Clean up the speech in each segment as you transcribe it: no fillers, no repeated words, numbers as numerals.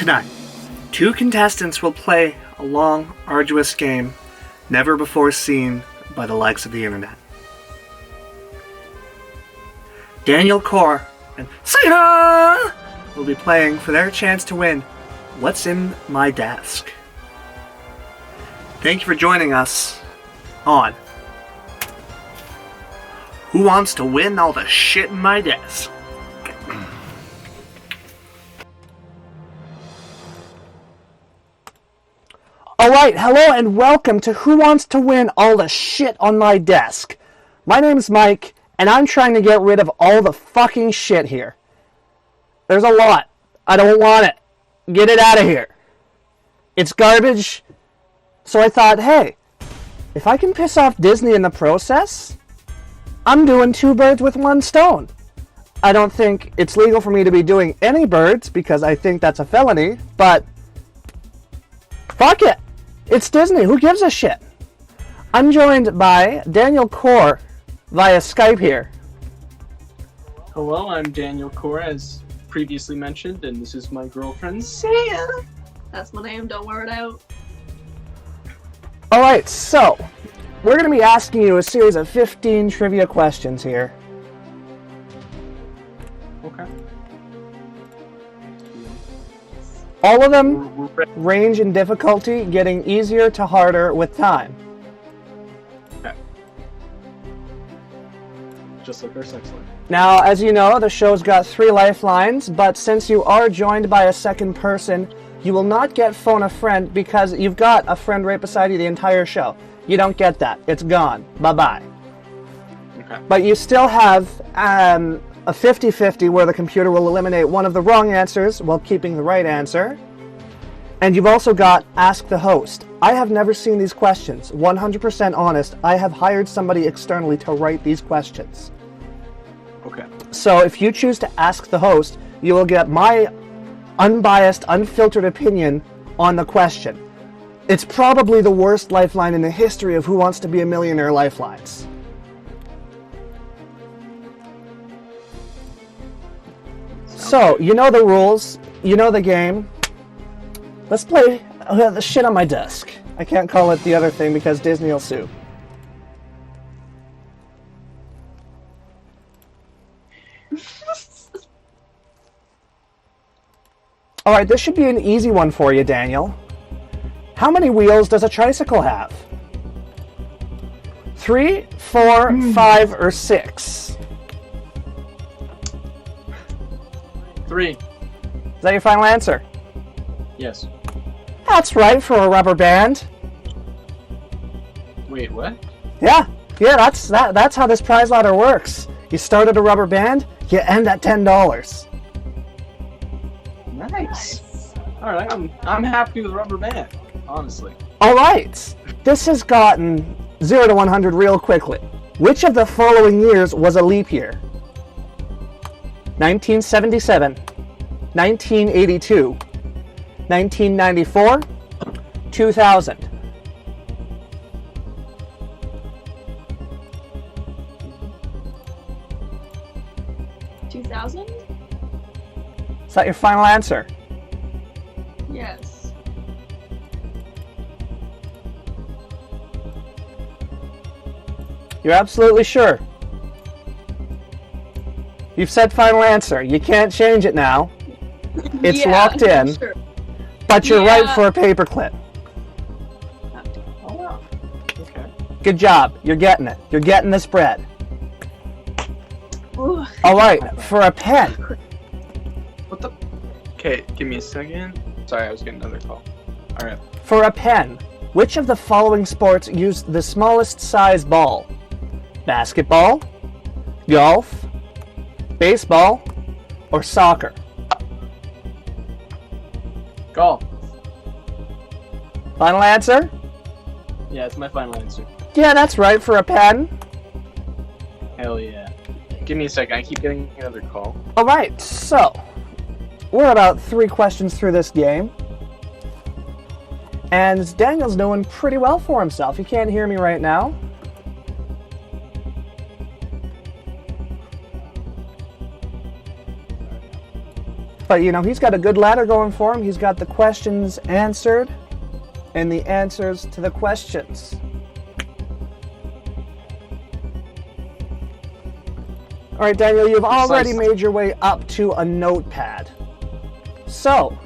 Tonight, two contestants will play a long, arduous game never before seen by the likes of the internet. Daniel Core and Sayha will be playing for their chance to win What's in My Desk. Thank you for joining us on Who Wants to Win All the Shit in My Desk? Alright, hello and welcome to Who Wants to Win All the Shit on My Desk. My name's Mike, and I'm trying to get rid of all the fucking shit here. There's a lot. I don't want it. Get it out of here. It's garbage. So I thought, hey, if I can piss off Disney in the process, I'm doing two birds with one stone. I don't think it's legal for me to be doing any birds because I think that's a felony, but fuck it. It's Disney. Who gives a shit? I'm joined by Daniel Core via Skype here. Hello, I'm Daniel Core, as previously mentioned, and this is my girlfriend, Sam. That's my name, don't wear it out. Alright, so we're going to be asking you a series of 15 trivia questions here. Okay. All of them range in difficulty, getting easier to harder with time. Okay. Just like our sex life. Now, as you know, the show's got 3 lifelines, but since you are joined by a second person, you will not get phone a friend because you've got a friend right beside you the entire show. You don't get that. It's gone. Bye-bye. Okay. But you still have a 50-50 where the computer will eliminate one of the wrong answers while keeping the right answer. And you've also got Ask the Host. I have never seen these questions. 100% honest, I have hired somebody externally to write these questions. Okay. So if you choose to ask the host, you will get my unbiased, unfiltered opinion on the question. It's probably the worst lifeline in the history of Who Wants to Be a Millionaire lifelines. So, you know the rules, you know the game. Let's play the shit on my desk. I can't call it the other thing because Disney will sue. Alright, this should be an easy one for you, Daniel. How many wheels does a tricycle have? 3, 4, 5, or 6? 3. Is that your final answer? Yes. That's right for a rubber band. Wait, what? Yeah, that's how this prize ladder works. You start at a rubber band, you end at $10. Nice. Alright, I'm happy with rubber band, honestly. Alright, this has gotten 0 to 100 real quickly. Which of the following years was a leap year? 1977, 1982, 1994, 2000. Is that your final answer? Yes. You're absolutely sure? You've said final answer. You can't change it now. It's Yeah, locked in. Sure. But you're Yeah. right for a paperclip. Oh, wow. Okay. Good job. You're getting it. You're getting this bread. Ooh. Alright, for a pen. What the? Okay, give me a second. Sorry, I was getting another call. Alright. For a pen, which of the following sports use the smallest size ball? Basketball, golf, baseball, or soccer? Golf. Final answer? Yeah, it's my final answer. Yeah, that's right for a pen. Hell yeah. Give me a second, I keep getting another call. Alright, so we're about 3 questions through this game. And Daniel's doing pretty well for himself. He can't hear me right now. But, you know, he's got a good ladder going for him. He's got the questions answered and the answers to the questions. All right, Daniel, you've already made your way up to a notepad. So,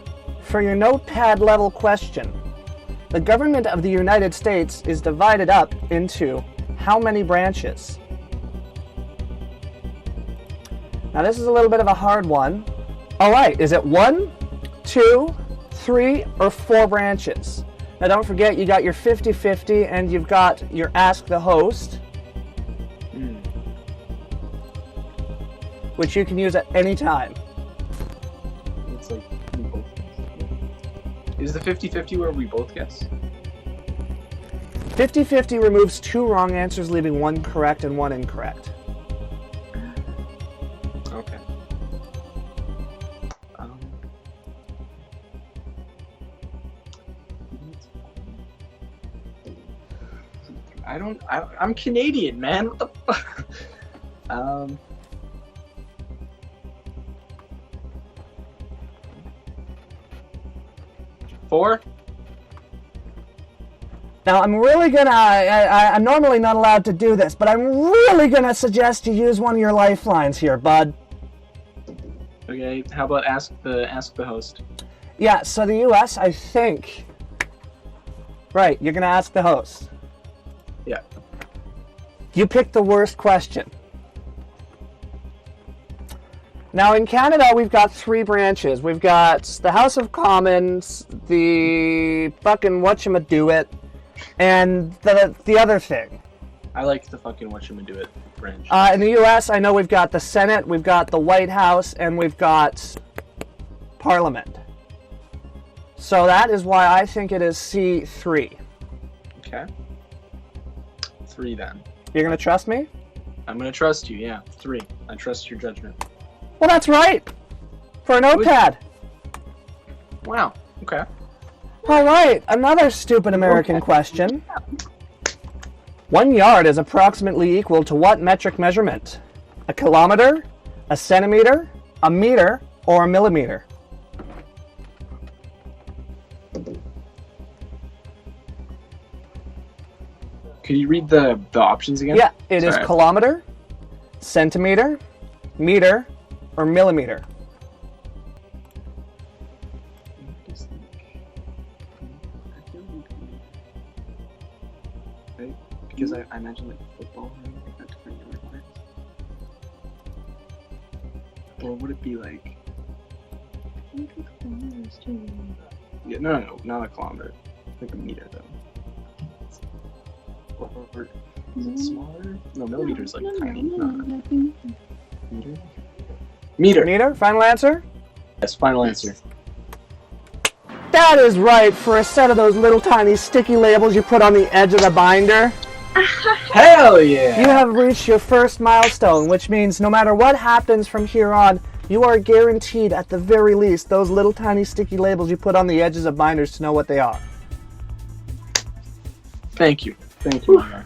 for your notepad level question, the government of the United States is divided up into how many branches? Now, this is a little bit of a hard one. All right, is it 1, 2, 3, or 4 branches? Now, don't forget, you got your 50-50 and you've got your Ask the Host, which you can use at any time. It's like we both guess. Is the 50-50 where we both guess? 50-50 removes 2 wrong answers, leaving 1 correct and 1 incorrect. Okay. I'm Canadian, man. What the fuck? 4? Now, I'm really gonna, I'm normally not allowed to do this, but I'm really gonna suggest you use one of your lifelines here, bud. Okay, how about ask the host? Yeah, so the US, I think. Right, you're gonna ask the host. Yeah. You picked the worst question. Now, in Canada, we've got 3 branches. We've got the House of Commons, the fucking whatchamadooit, and the other thing. I like the fucking whatchamadooit branch. In the U.S., I know we've got the Senate, we've got the White House, and we've got Parliament. So that is why I think it is C3. Okay. 3 then. You're going to trust me? I'm gonna trust you, yeah. 3. I trust your judgment. Well, that's right! For a notepad. Wow, okay. All right, another stupid American question. 1 yard is approximately equal to what metric measurement? A kilometer, a centimeter, a meter, or a millimeter? Could you read the options again? Yeah, it is Sorry. kilometer, centimeter, meter, or millimeter. Because I imagine like football and like that different yard lines. Or would it be like? Yeah, no, not a kilometer. Like a meter though. Or is it smaller? No, millimeter's like tiny. No. Meter. Meter. Meter, final answer? Yes, final answer. That is right, for a set of those little tiny sticky labels you put on the edge of the binder. Hell yeah! You have reached your first milestone, which means no matter what happens from here on, you are guaranteed, at the very least, those little tiny sticky labels you put on the edges of binders to know what they are. Thank you. Thank you, Mara.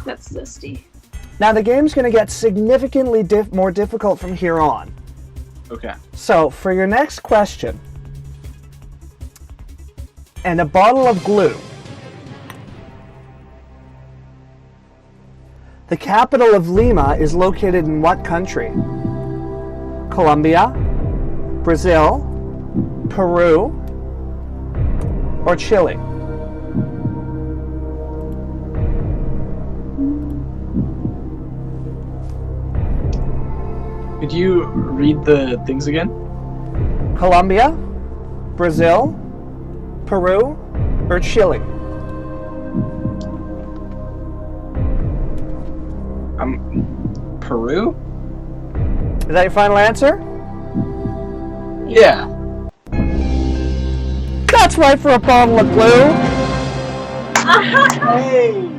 That's zesty. Now, the game's going to get significantly more difficult from here on. Okay. So, for your next question, and a bottle of glue. The capital of Lima is located in what country? Colombia, Brazil, Peru, or Chile? Could you read the things again? Colombia, Brazil, Peru, or Chile? Peru? Is that your final answer? Yeah. That's right, for a bottle of glue. Hey!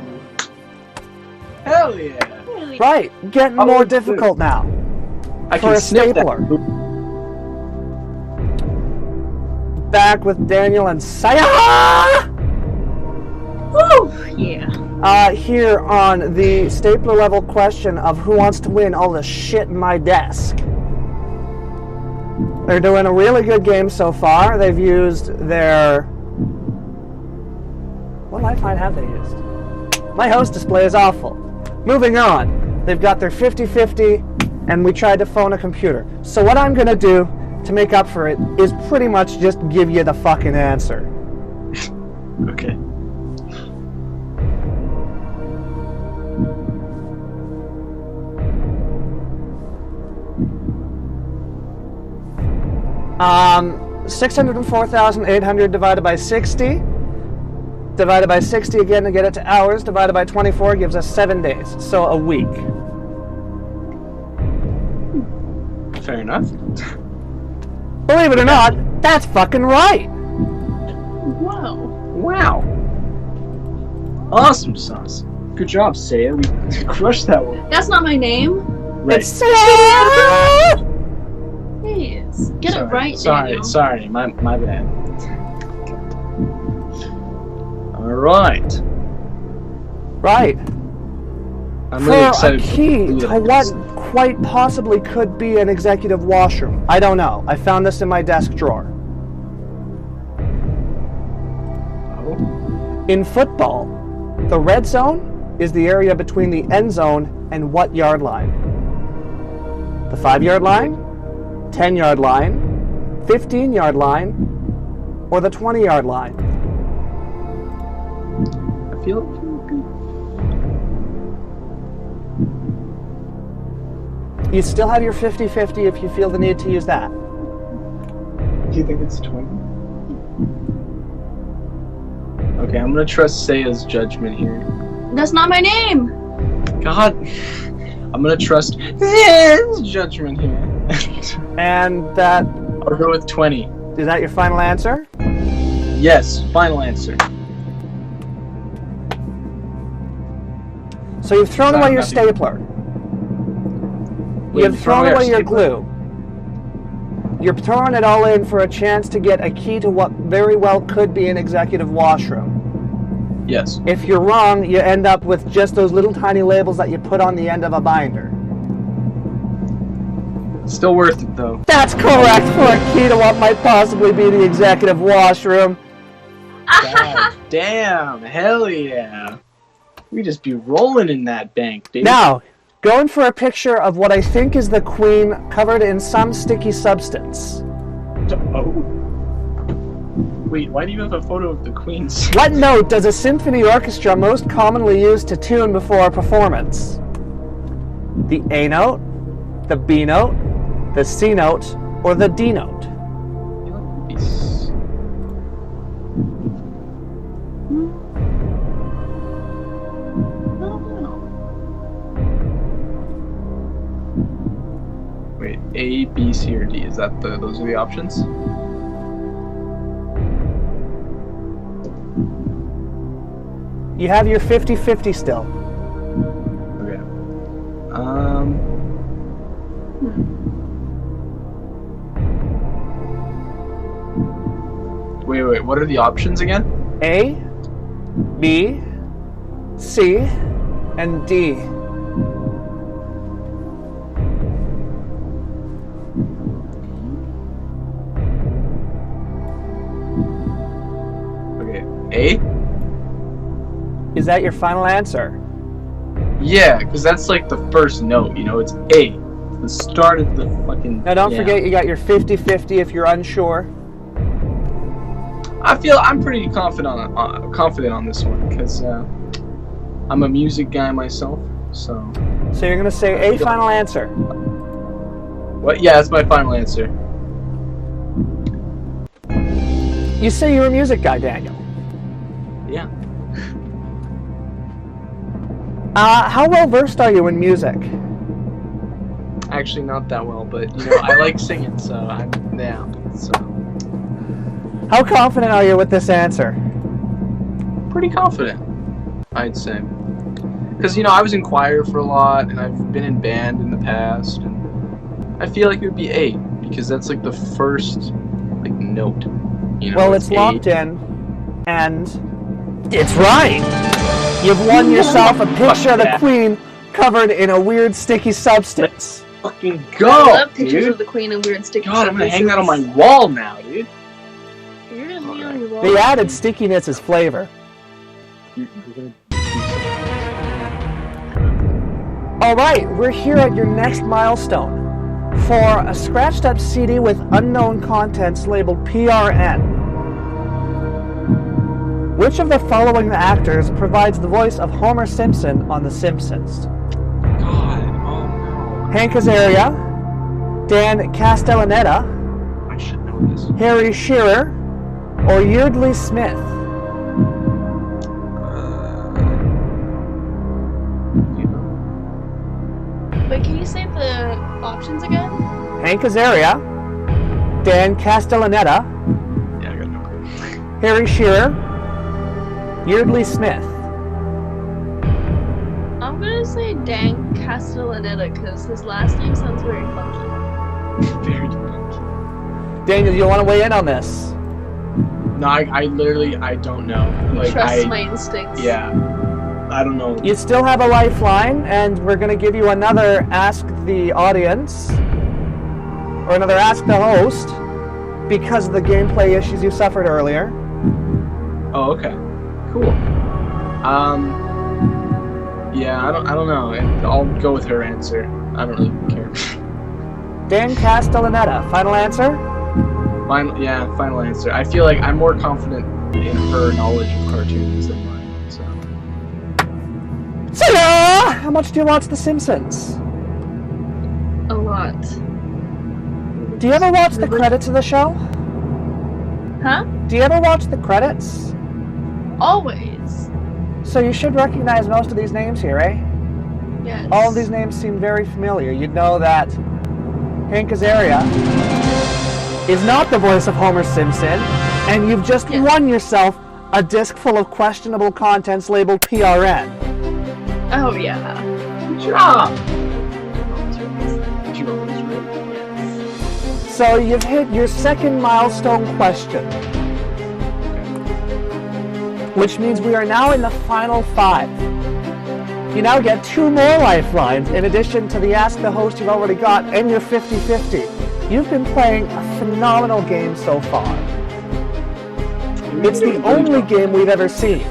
Hell yeah! Really? Right, getting Bottle more of glue. difficult now. I For can a sniff that. stapler. Back with Daniel and Saya! Woo! Yeah. Here on the stapler level question of who wants to win all the shit in my desk. They're doing a really good game so far. They've used their... What lifeline have they used? My host display is awful. Moving on. They've got their 50-50, and we tried to phone a computer. So what I'm going to do to make up for it is pretty much just give you the fucking answer. Okay. Um, 604,800 divided by 60. Divided by 60 again to get it to hours. Divided by 24 gives us 7 days. So a week. Fair enough. Believe it or not, that's fucking right. Whoa. Wow. Awesome sauce. Good job, Saya. We crushed that one. That's not my name. Right. It's Sarah! Please. Get it right, Daniel. Sorry. My bad. Alright. Right. I'm really For a excited key for to food what items. quite possibly could be an executive washroom. I don't know. I found this in my desk drawer. Oh. In football, the red zone is the area between the end zone and what yard line? The 5-yard line, 10-yard line, 15-yard line, or the 20-yard line? I feel You still have your 50-50 if you feel the need to use that. Do you think it's 20? Okay, I'm gonna trust Saya's judgment here. That's not my name. God, I'm gonna trust Saya's judgment here. And that I'll go with 20. is that your final answer? Yes, final answer. So you've thrown away your stapler. You've thrown away your glue. You're throwing it all in for a chance to get a key to what very well could be an executive washroom. Yes. If you're wrong, you end up with just those little tiny labels that you put on the end of a binder. Still worth it though. That's correct for a key to what might possibly be the executive washroom. God damn, hell yeah. We just be rolling in that bank, dude. Now, going for a picture of what I think is the Queen covered in some sticky substance. Oh. Wait, why do you have a photo of the Queen's? What note does a symphony orchestra most commonly use to tune before a performance? The A note, the B note, the C note, or the D note? Wait, A, B, C, or D? Is that those are the options? You have your 50-50 still. Okay. Wait, what are the options again? A, B, C, and D. Okay, A? Is that your final answer? Yeah, because that's like the first note, you know, it's A. The start of the fucking... Now don't yeah. forget you got your 50-50 if you're unsure. I'm pretty confident on this one, because I'm a music guy myself, so... So you're going to say A, final answer. What? Yeah, that's my final answer. You say you're a music guy, Daniel. Yeah. How well versed are you in music? Actually, not that well, but, you know, I like singing, so I'm down, so... How confident are you with this answer? Pretty confident, I'd say. Because, you know, I was in choir for a lot, and I've been in band in the past, and I feel like it would be A, because that's like the first, like, note. You know, Well, it's locked in, and it's right! You've won yourself a picture of the Yeah. Queen covered in a weird sticky substance. fucking I go, love pictures dude. of the queen and weird sticky God, I'm gonna hang that on my substances. wall now, dude. You're gonna hang it on your wall. They added stickiness as flavor. You're gonna Alright, we're here at your next milestone for a scratched up CD with unknown contents labeled PRN. Which of the following actors provides the voice of Homer Simpson on The Simpsons? God, oh no. Hank Azaria, Dan Castellaneta, I should know this. Harry Shearer, or Yeardley Smith? You know. Wait, can you say the options again? Hank Azaria, Dan Castellaneta, Yeah, I got no clue. Harry Shearer, Yeardley Smith. I'm gonna say Dan Castellaneta because his last name sounds very funky. Very funky. Daniel, you want to weigh in on this? No, I literally, I don't know. Like, Trust my instincts. yeah. I don't know. You still have a lifeline, and we're going to give you another Ask the Audience, or another Ask the Host, because of the gameplay issues you suffered earlier. Oh, okay. Cool. Yeah, I don't know. I'll go with her answer. I don't really care. Dan Castellaneta, final answer? Final answer. I feel like I'm more confident in her knowledge of cartoons than mine. So. Ta-da! How much do you watch The Simpsons? A lot. Do you ever watch the credits of the show? Huh? Do you ever watch the credits? Always. So you should recognize most of these names here, eh? Yes. All of these names seem very familiar. You'd know that Hank Azaria is not the voice of Homer Simpson, and you've just won yourself a disc full of questionable contents labeled PRN. Oh yeah. Good job. Did you know this right? Yes. So you've hit your second milestone question, which means we are now in the final 5. You now get 2 more lifelines in addition to the Ask the Host you've already got and your 50-50. You've been playing a phenomenal game so far. It's the only game we've ever seen.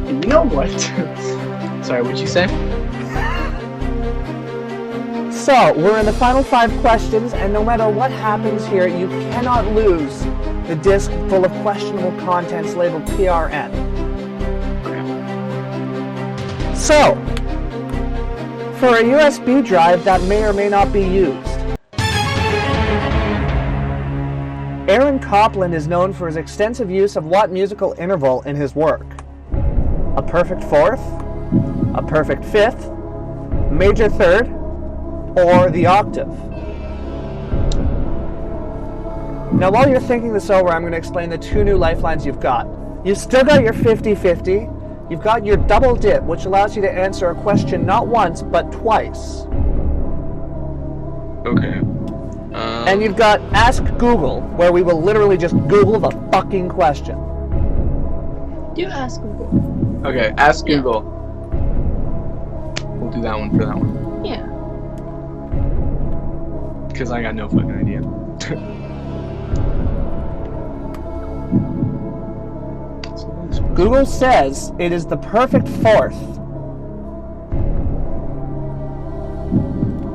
You know what? Sorry, what'd you say? So, we're in the final 5 questions, and no matter what happens here, you cannot lose the disc full of questionable contents labeled PRN. So, for a USB drive that may or may not be used, Aaron Copland is known for his extensive use of what musical interval in his work? A perfect fourth, a perfect fifth, major third, or the octave? Now while you're thinking this over, I'm going to explain the 2 new lifelines you've got. You've still got your 50-50, you've got your double dip, which allows you to answer a question not once, but twice. Okay. And you've got Ask Google, where we will literally just Google the fucking question. Do ask Google. Okay, ask Google. We'll do that one for that one. Yeah. Because I got no fucking idea. Google says it is the perfect fourth.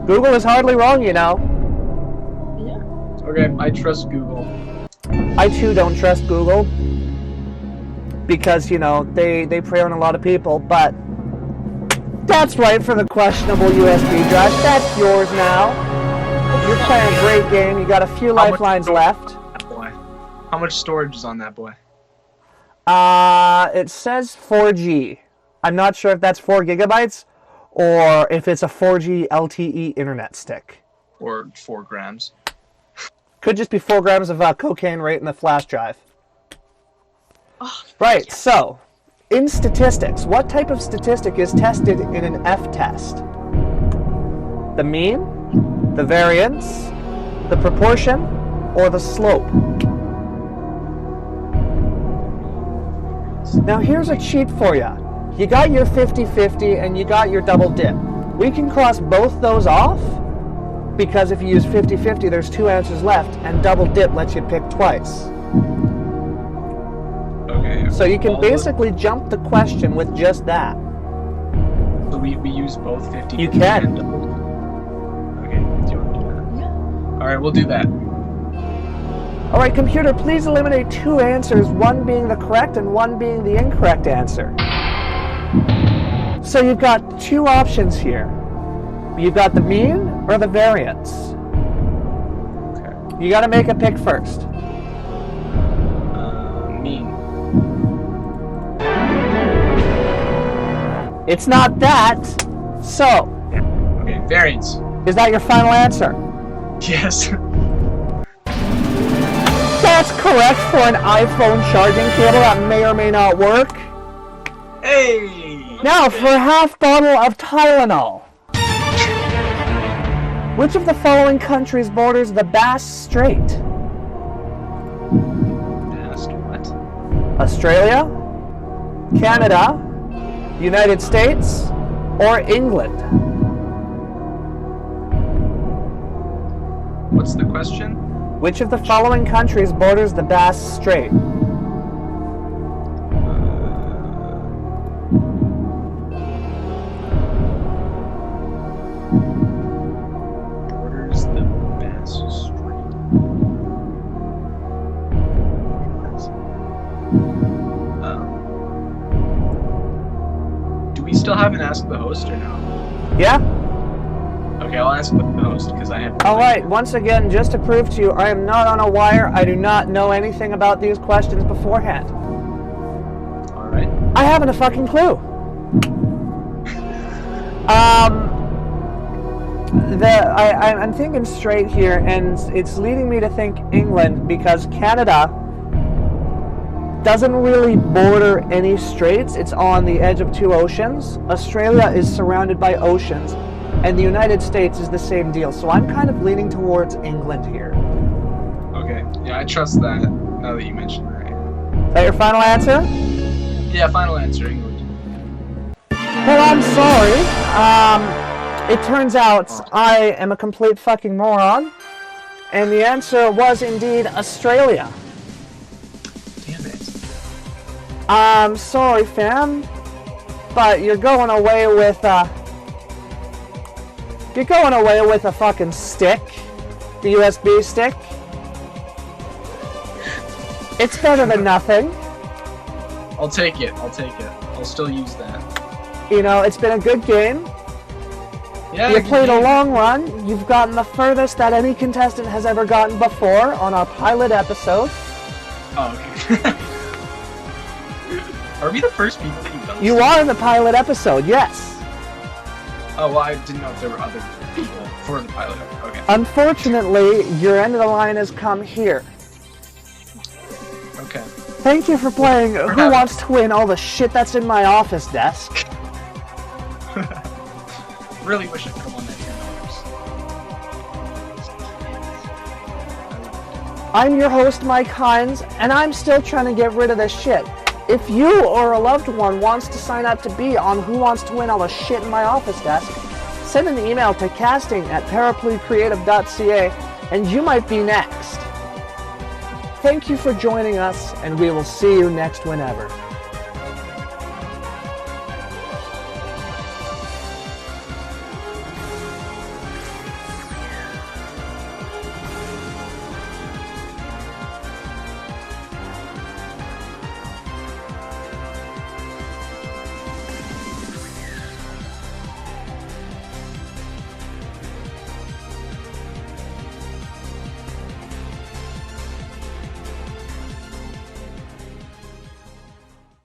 Google is hardly wrong, you know. Yeah. Okay, I trust Google. I too don't trust Google because, you know, they prey on a lot of people, but that's right for the questionable USB drive. That's yours now. You're playing a great game. You got a few lifelines left. Boy. How much storage is on that boy? It says 4G. I'm not sure if that's 4 gigabytes or if it's a 4G LTE internet stick. Or 4 grams. Could just be 4 grams of cocaine right in the flash drive. Oh, Right, yeah. so, in statistics, what type of statistic is tested in an F-test? The mean, the variance, the proportion, or the slope? Now here's a cheat for you. You got your 50-50 and you got your double dip. We can cross both those off, Because if you use 50-50, there's 2 answers left, and double dip lets you pick twice. Okay. So you can basically jump the question with just that. So we use both 50. You can. And double. Okay. Do you want to do that? Yeah. All right, we'll do that. All right, computer, please eliminate 2 answers, one being the correct and one being the incorrect answer. So you've got 2 options here. You've got the mean or the variance. Okay. You got to make a pick first. Mean. It's not that. So, Okay. Variance. is that your final answer? Yes. That's correct for an iPhone charging cable that may or may not work. Hey. Now, for a half bottle of Tylenol. Which of the following countries borders the Bass Strait? Asked what? Australia, Canada, United States, or England? What's the question? Which of the following countries borders the Bass Strait? Borders the Bass Strait. Do we still have an Ask the Host or no? Yeah? Okay, I'll ask the host because I have. Alright, once again, just to prove to you, I am not on a wire. I do not know anything about these questions beforehand. Alright. I haven't a fucking clue. I'm thinking straight here, and it's leading me to think England because Canada doesn't really border any straits. It's on the edge of 2 oceans. Australia is surrounded by oceans, and the United States is the same deal. So I'm kind of leaning towards England here. Okay. Yeah, I trust that now that you mentioned that. Is that your final answer? Yeah, final answer, England. Well, I'm sorry. It turns out I am a complete fucking moron, and the answer was indeed Australia. Damn it. I'm sorry, fam, but you're going away with a fucking stick, the USB stick. It's better than nothing. I'll take it. I'll still use that. You know, it's been a good game. Yeah. You played a long run. You've gotten the furthest that any contestant has ever gotten before on our pilot episode. Oh, okay. Are we the first people that you've done this You to? are in the pilot episode, yes. Oh, well, I didn't know if there were other people for the pilot. Okay. Unfortunately, your end of the line has come here. Okay. Thank you for playing Who having- Wants to Win All the Shit That's in My Office Desk. Really wish I'd come on that $10. I'm your host, Mike Hines, and I'm still trying to get rid of this shit. If you or a loved one wants to sign up to be on Who Wants to Win All the Shit in My Office Desk, send an email to casting@paraplucreative.ca and you might be next. Thank you for joining us, and we will see you next whenever.